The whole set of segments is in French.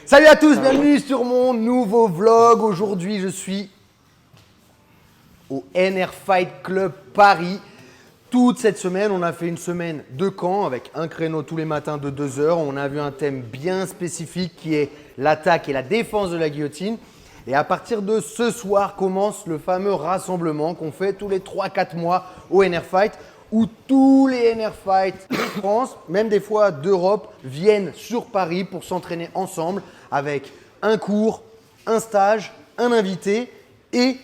Salut à tous, bienvenue sur mon nouveau vlog. Aujourd'hui, je suis au NR Fight Club Paris. Toute cette semaine, on a fait une semaine de camp avec un créneau tous les matins de 2 heures. On a vu un thème bien spécifique qui est l'attaque et la défense de la guillotine. Et à partir de ce soir commence le fameux rassemblement qu'on fait tous les 3-4 mois au NR Fight, où tous les NR Fight de France, même des fois d'Europe, viennent sur Paris pour s'entraîner ensemble avec un cours, un stage, un invité et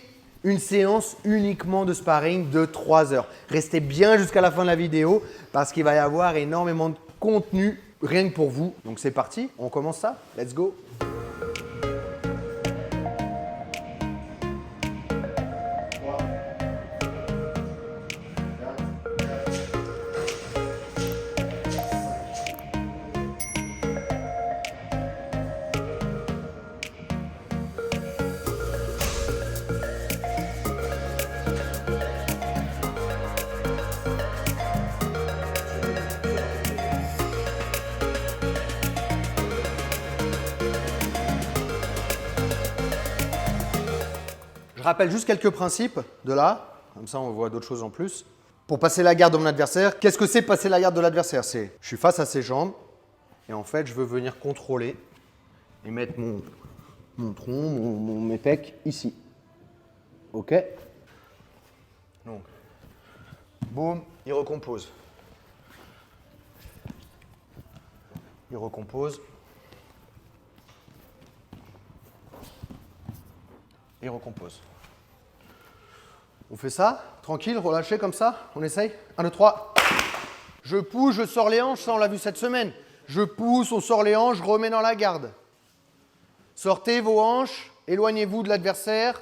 une séance uniquement de sparring de 3 heures. Restez bien jusqu'à la fin de la vidéo parce qu'il va y avoir énormément de contenu rien que pour vous. Donc c'est parti, on commence ça, let's go. Je rappelle juste quelques principes de là, comme ça on voit d'autres choses en plus. Pour passer la garde de mon adversaire, qu'est-ce que c'est passer la garde de l'adversaire? C'est, je suis face à ses jambes et en fait je veux venir contrôler et mettre mon tronc, mes pecs ici. Ok? Donc, boum, il recompose. Il recompose. Et recompose. On fait ça, tranquille, relâché comme ça, on essaye. 1, 2, 3. Je pousse, je sors les hanches, ça on l'a vu cette semaine. Je pousse, on sort les hanches, je remets dans la garde. Sortez vos hanches, éloignez-vous de l'adversaire.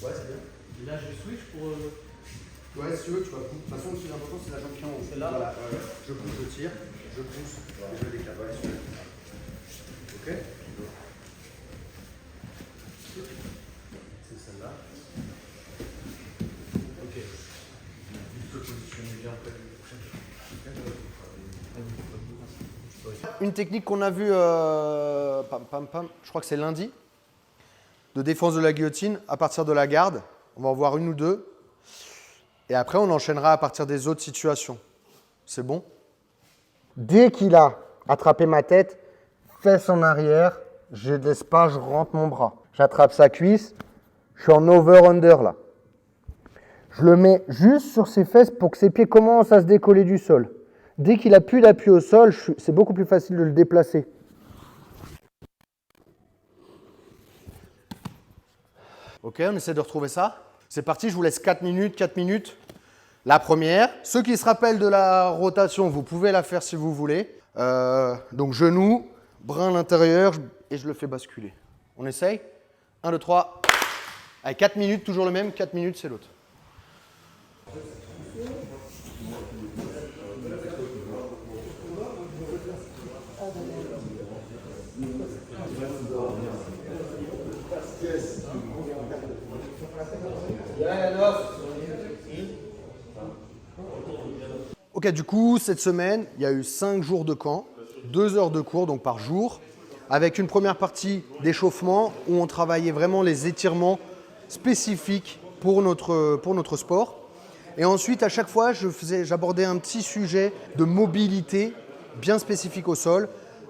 Ouais, c'est bien. Et là, je switch pour. Ouais, si tu veux, tu vas pousser. De toute façon, le plus important, c'est la jambe qui est en haut. C'est là. Voilà. Je pousse, je tire, je pousse, et je décale. Ouais, super. Ok. C'est celle-là. Ok. Juste se positionner bien près du prochain. Une technique qu'on a vue, je crois que c'est lundi, de défense de la guillotine à partir de la garde. On va en voir une ou deux. Et après, on enchaînera à partir des autres situations. C'est bon? Dès qu'il a attrapé ma tête, fesse en arrière, je ne laisse pas, je rentre mon bras. J'attrape sa cuisse, je suis en over-under là. Je le mets juste sur ses fesses pour que ses pieds commencent à se décoller du sol. Dès qu'il n'a plus d'appui au sol, c'est beaucoup plus facile de le déplacer. Ok, on essaie de retrouver ça. C'est parti, je vous laisse 4 minutes, 4 minutes. La première. Ceux qui se rappellent de la rotation, vous pouvez la faire si vous voulez. Donc genou, bras à l'intérieur et je le fais basculer. On essaye? 1, 2, 3. Allez, 4 minutes, toujours le même. 4 minutes, c'est l'autre. Ok, du coup, cette semaine, il y a eu 5 jours de camp, 2 heures de cours donc par jour, avec une première partie d'échauffement où on travaillait vraiment les étirements spécifiques pour notre sport. Et ensuite, à chaque fois, j'abordais un petit sujet de mobilité bien spécifique au sol.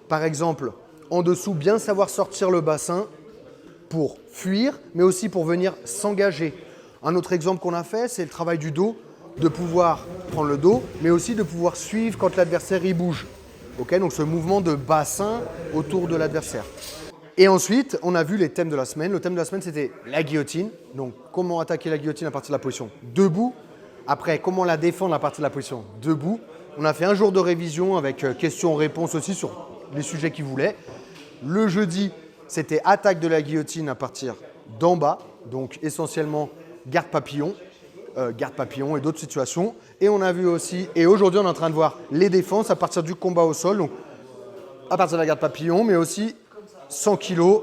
Par exemple, en dessous, bien savoir sortir le bassin pour fuir, mais aussi pour venir s'engager. Un autre exemple qu'on a fait, c'est le travail du dos, de pouvoir prendre le dos, mais aussi de pouvoir suivre quand l'adversaire y bouge. Okay, donc ce mouvement de bassin autour de l'adversaire. Et ensuite, on a vu les thèmes de la semaine. Le thème de la semaine, c'était la guillotine. Donc, comment attaquer la guillotine à partir de la position debout. Après, comment la défendre à partir de la position debout. On a fait un jour de révision avec questions-réponses aussi sur les sujets qu'ils voulaient. Le jeudi, c'était attaque de la guillotine à partir d'en bas. Donc, essentiellement, garde papillon et d'autres situations. Et on a vu aussi, et aujourd'hui, on est en train de voir les défenses à partir du combat au sol. Donc, à partir de la garde papillon, mais aussi 100 kg,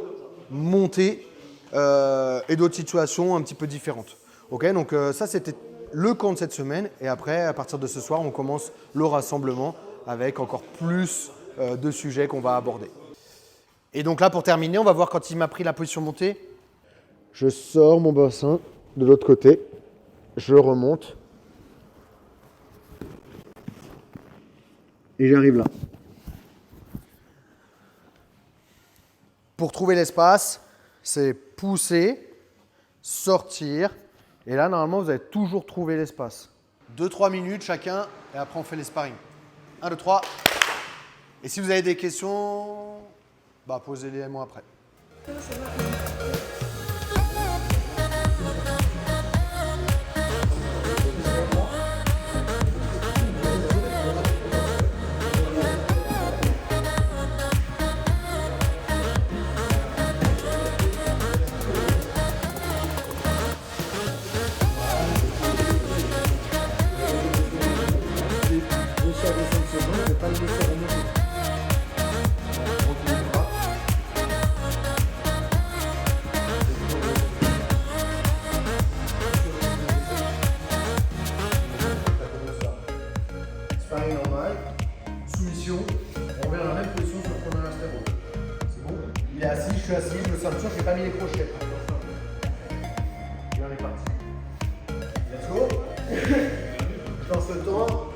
montée et d'autres situations un petit peu différentes. Ok, donc ça c'était le camp de cette semaine et après à partir de ce soir on commence le rassemblement avec encore plus de sujets qu'on va aborder. Et donc là pour terminer on va voir quand il m'a pris la position montée. Je sors mon bassin de l'autre côté, je remonte et j'arrive là. Pour trouver l'espace, c'est pousser, sortir. Et là, normalement, vous allez toujours trouver l'espace. 2-3 minutes chacun, et après on fait les sparring. 1, 2, 3. Et si vous avez des questions, bah posez-les moi après. Sparring normal, soumission, on revient dans la même position sur le premier astéro. C'est bon? Il est assis, je suis assis, je me ceinture, je n'ai pas mis les crochets. Et on est parti. Let's go. Je lance le temps.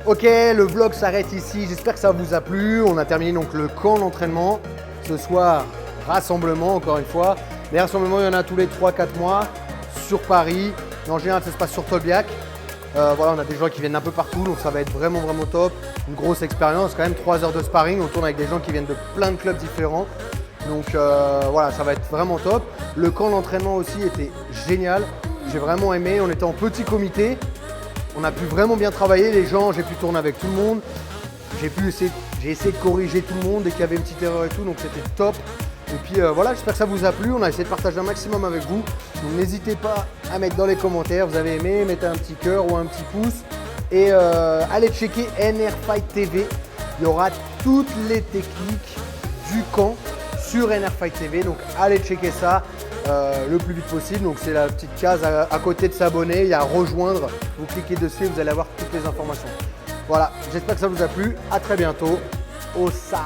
Ok, le vlog s'arrête ici. J'espère que ça vous a plu. On a terminé donc le camp d'entraînement. Ce soir, rassemblement encore une fois. Les rassemblements, il y en a tous les 3-4 mois sur Paris. Et en général, ça se passe sur Tolbiac. Voilà, on a des gens qui viennent un peu partout, donc ça va être vraiment top. Une grosse expérience, quand même 3 heures de sparring. On tourne avec des gens qui viennent de plein de clubs différents. Donc voilà, ça va être vraiment top. Le camp d'entraînement aussi était génial. J'ai vraiment aimé. On était en petit comité. On a pu vraiment bien travailler. Les gens, j'ai pu tourner avec tout le monde. J'ai essayé de corriger tout le monde dès qu'il y avait une petite erreur et tout. Donc c'était top. Et puis voilà, j'espère que ça vous a plu. On a essayé de partager un maximum avec vous. Donc n'hésitez pas à mettre dans les commentaires. Vous avez aimé, mettez un petit cœur ou un petit pouce. Et allez checker NR Fight TV. Il y aura toutes les techniques du camp sur NR Fight TV. Donc allez checker ça le plus vite possible. Donc c'est la petite case à côté de s'abonner. Il y a rejoindre. Vous cliquez dessus et vous allez avoir toutes les informations. Voilà, j'espère que ça vous a plu. À très bientôt. Au ça.